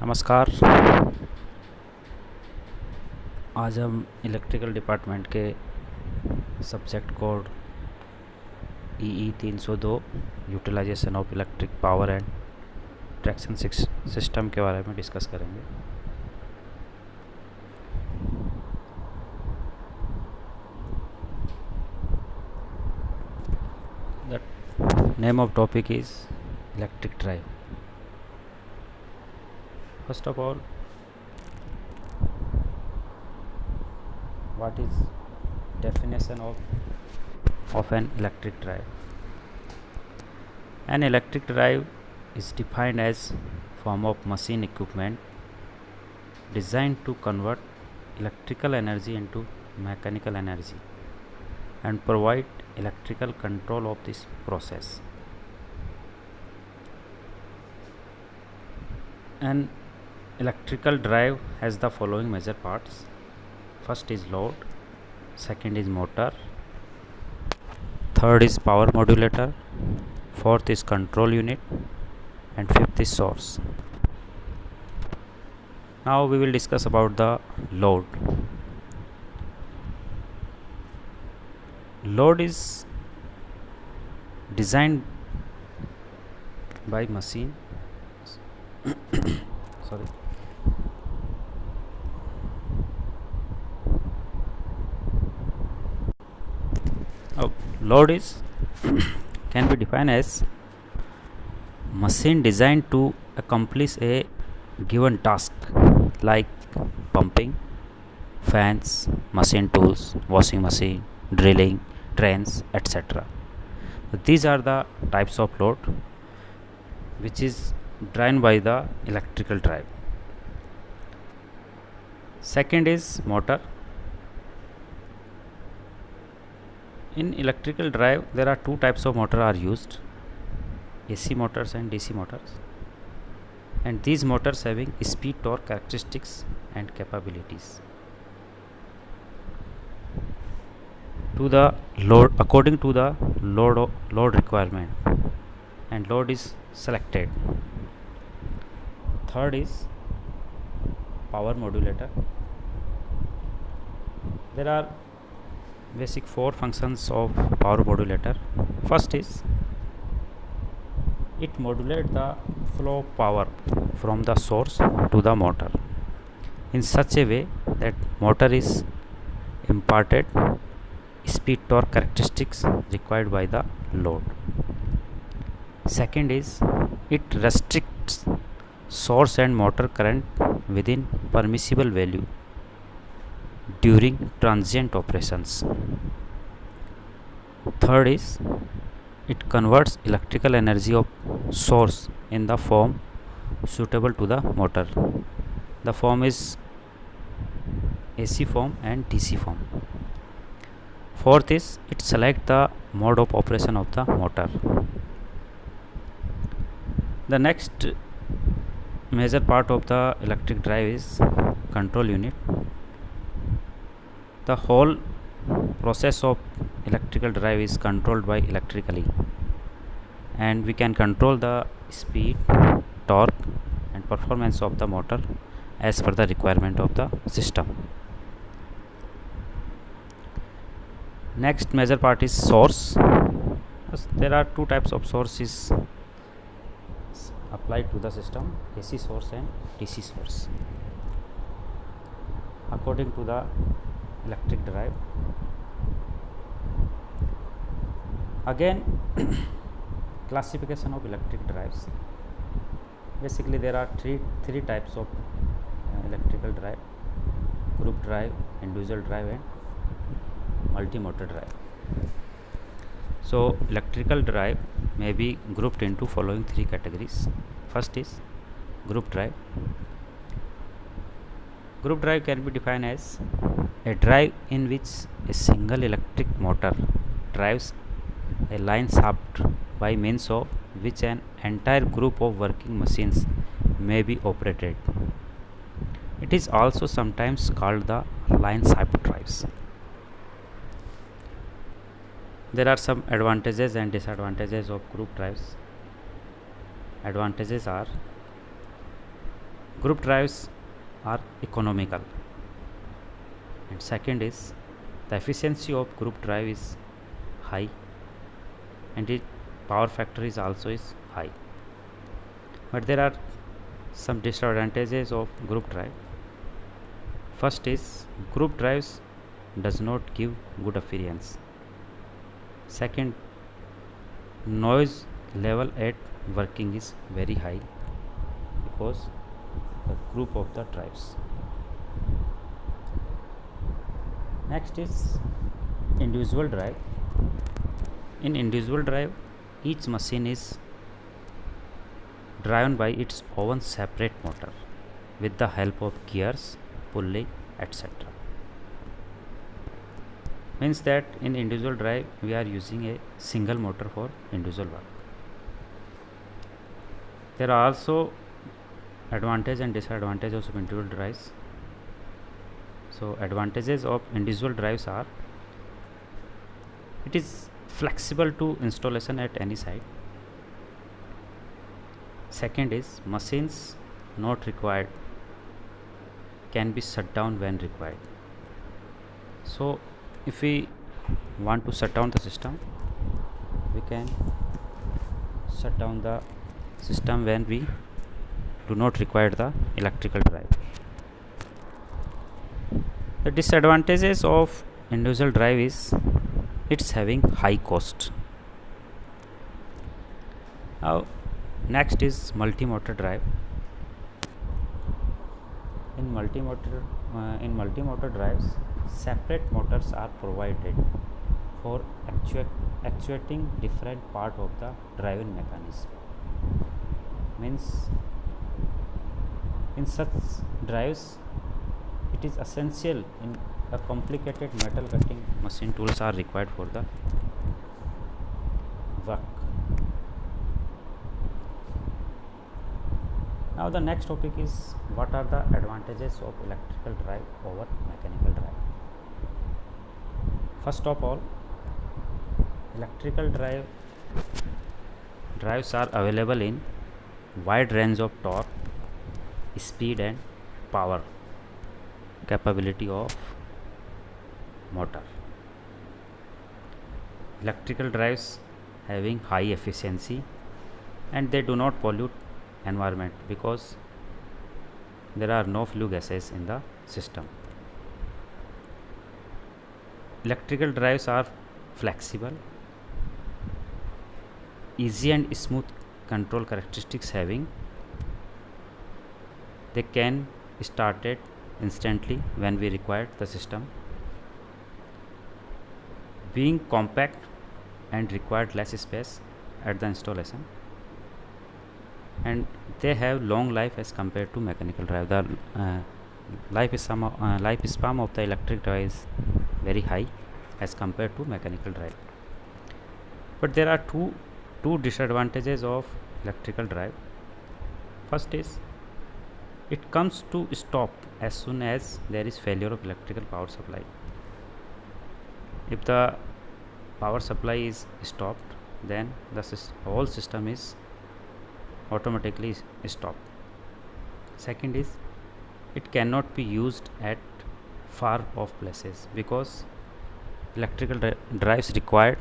नमस्कार। आज हम इलेक्ट्रिकल डिपार्टमेंट के subject code EE 302 utilization of electric power and traction system के बारे में डिस्कस करेंगे। The name of topic is electric drive. First of all, what is definition of an electric drive? An electric drive is defined as form of machine equipment designed to convert electrical energy into mechanical energy and provide electrical control of this process. An electrical drive has the following major parts. First is load, second is motor, third is power modulator, fourth is control unit, and fifth is source. Now we will discuss about the load. Load is designed by machine sorry load is can be defined as machine designed to accomplish a given task like pumping, fans, machine tools, washing machine, drilling, trains, etc. These are the types of load which is driven by the electrical drive. Second is motor. In electrical drive there are two types of motor are used, AC motors and DC motors, and these motors having speed, torque characteristics and capabilities to the load according to the load requirement, and load is selected. Third is power modulator. There are basic four functions of power modulator. First is it modulates the flow of power from the source to the motor in such a way that motor is imparted speed, torque characteristics required by the load. Second is it restricts source and motor current within permissible value during transient operations. Third is it converts electrical energy of source in the form suitable to the motor. The form is AC form and DC form. Fourth is it selects the mode of operation of the motor. The next major part of the electric drive is control unit. The whole process of electrical drive is controlled by electrically, and we can control the speed, torque and performance of the motor as per the requirement of the system. Next major part is source. There are two types of sources applied to the system, AC source and DC source according to the electric drive. Again, classification of electric drives. Basically there are three types of electrical drive: group drive, individual drive and multi-motor drive. So electrical drive may be grouped into following three categories. First is group drive. Group drive can be defined as a drive in which a single electric motor drives a line shaft by means of which an entire group of working machines may be operated. It is also sometimes called the line shaft drives. There are some advantages and disadvantages of group drives. Advantages are Group drives are economical, and second is the efficiency of group drive is high, and its power factor is also is high. But there are some disadvantages of group drive. First is group drives does not give good appearance. Second, noise level at working is very high because the group of the drives. Next is individual drive. In individual drive, each machine is driven by its own separate motor with the help of gears, pulley, etc. Means that in individual drive we are using a single motor for individual work. There are also advantages and disadvantages of individual drives. So advantages of individual drives are it is flexible to installation at any site. Second is machines not required can be shut down when required. So if we want to shut down the system, we can shut down the system when we do not require the electrical drive. The disadvantages of individual drive is it's having high cost. Now next is multi-motor drive. In multi-motor drives, separate motors are provided for actuating different part of the driving mechanism. Means in such drives, it is essential in a complicated metal cutting machine tools are required for the work. Now the next topic is what are the advantages of electrical drive over mechanical drive. First of all, electrical drives are available in wide range of torque, speed and power capability of motor. Electrical drives having high efficiency and they do not pollute environment because there are no flue gases in the system. Electrical drives are flexible, easy and smooth control characteristics having. They can start it instantly when we require the system. Being compact and required less space at the installation, and they have long life as compared to mechanical drive. The lifespan of the electric drive is very high as compared to mechanical drive. But there are two disadvantages of electrical drive. First is it comes to stop as soon as there is failure of electrical power supply. If the power supply is stopped, then the whole system is automatically stopped. Second is it cannot be used at far off places because electrical drives required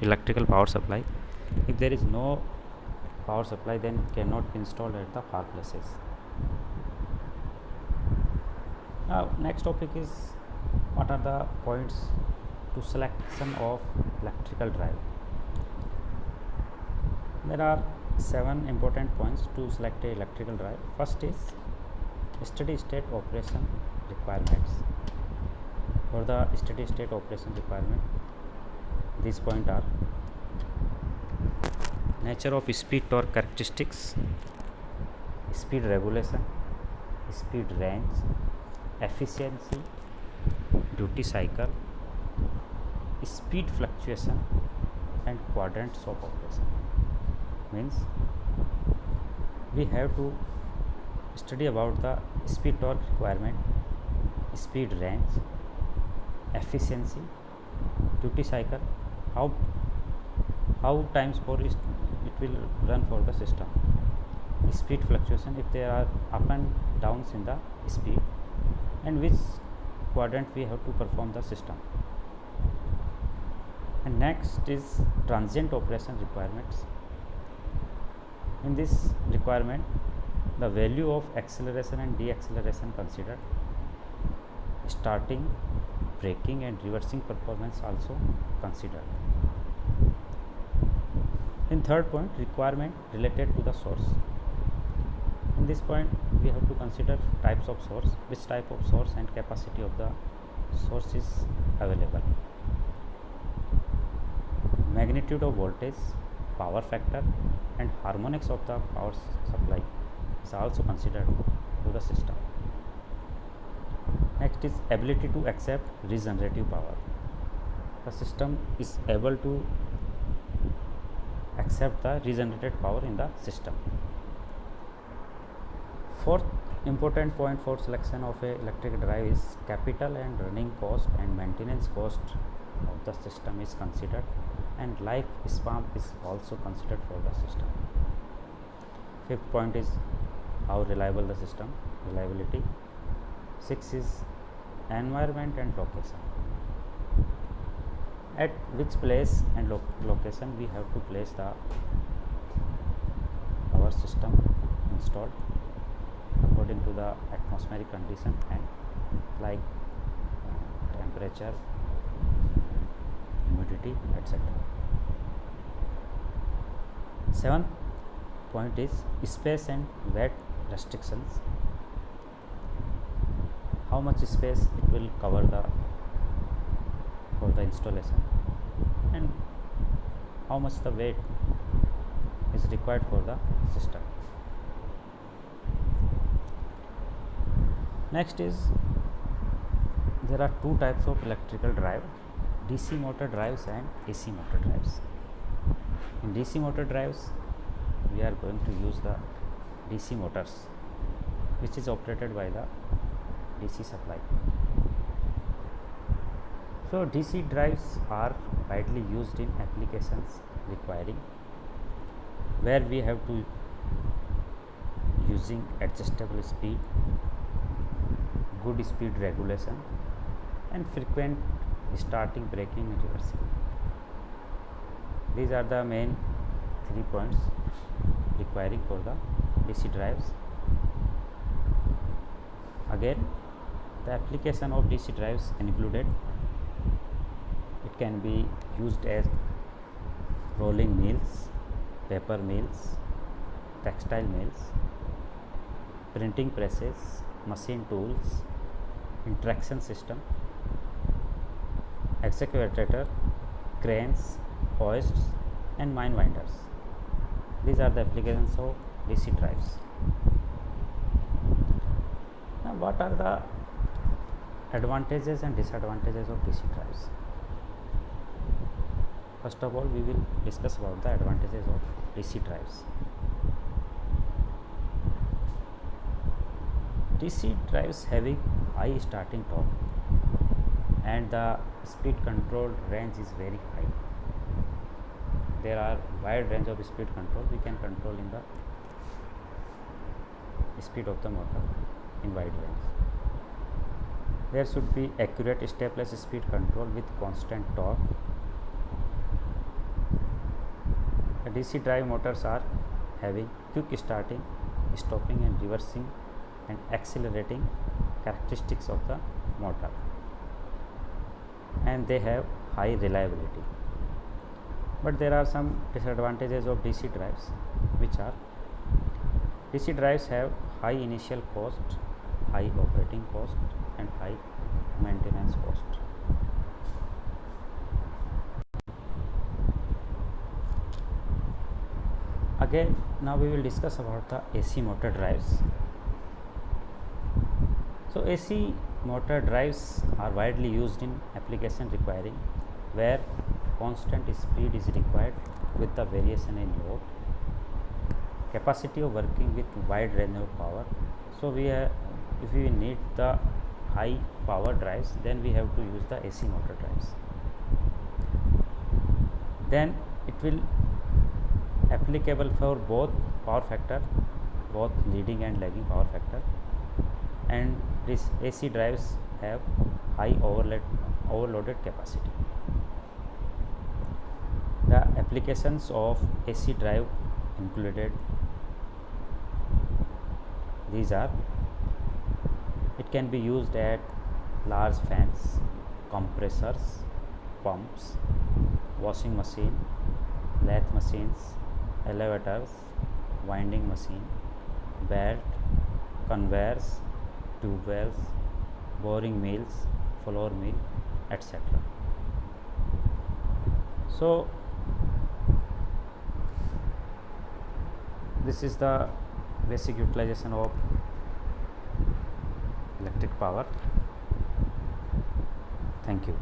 electrical power supply. If there is no power supply, then it cannot be installed at the far places. Now next topic is what are the points to selection of electrical drive. There are 7 important points to select a electrical drive. First is steady state operation requirements. For the steady state operation requirement, these points are nature of speed torque characteristics, speed regulation, speed range, efficiency, duty cycle, speed fluctuation and quadrants of operation. Means we have to study about the speed torque requirement, speed range, efficiency, duty cycle, how times for it will run for the system, speed fluctuation, if there are up and downs in the speed, and which quadrant we have to perform the system. And next is transient operation requirements. In this requirement, the value of acceleration and deceleration considered, starting, braking and reversing performance also considered. In third point, requirement related to the source. In this point, we have to consider types of source, which type of source and capacity of the source is available. Magnitude of voltage, power factor and harmonics of the power supply is also considered to the system. Next is ability to accept regenerative power. The system is able to accept the regenerated power in the system. Fourth important point for selection of a electric drive is capital and running cost and maintenance cost of the system is considered, and life span is also considered for the system. Fifth point is how reliable the system, reliability. 6 is environment and location. At which place and location we have to place our system installed according to the atmospheric condition and like temperature, humidity, etc. Seventh point is space and weight restrictions. How much space it will cover for the installation, and how much the weight is required for the system. Next is there are two types of electrical drive, DC motor drives and AC motor drives. In DC motor drives, we are going to use the DC motors, which is operated by the DC supply. So DC drives are widely used in applications requiring where we have to using adjustable speed, good speed regulation and frequent starting, braking and reversing. These are the main 3 points requiring for the DC drives. Again, the application of DC drives included, it can be used as rolling mills, paper mills, textile mills, printing presses, machine tools, traction system, excavator, cranes, hoists and mine winders. These are the applications of DC drives. Now, what are the advantages and disadvantages of DC drives? First of all, we will discuss about the advantages of DC drives. DC drives having high starting torque and the speed control range is very high. There are wide range of speed control. We can control in the speed of the motor in wide range. There should be accurate stepless speed control with constant torque. The DC drive motors are having quick starting, stopping and reversing and accelerating characteristics of the motor, and they have high reliability. But there are some disadvantages of DC drives, which are DC drives have high initial cost, high operating cost and high maintenance cost. Again, now we will discuss about the AC motor drives. So AC motor drives are widely used in application requiring where constant speed is required with the variation in load, capacity of working with wide range of power. So if we need the high power drives, then we have to use the AC motor drives. Then it will applicable for both power factor both leading and lagging power factor, and this AC drives have high overloaded capacity. The applications of AC drive included these are: it can be used at large fans, compressors, pumps, washing machine, lathe machines, elevators, winding machine, belt, conveyors, tube wells, boring mills, flour mill, etc. So this is the basic utilization of electric power. Thank you.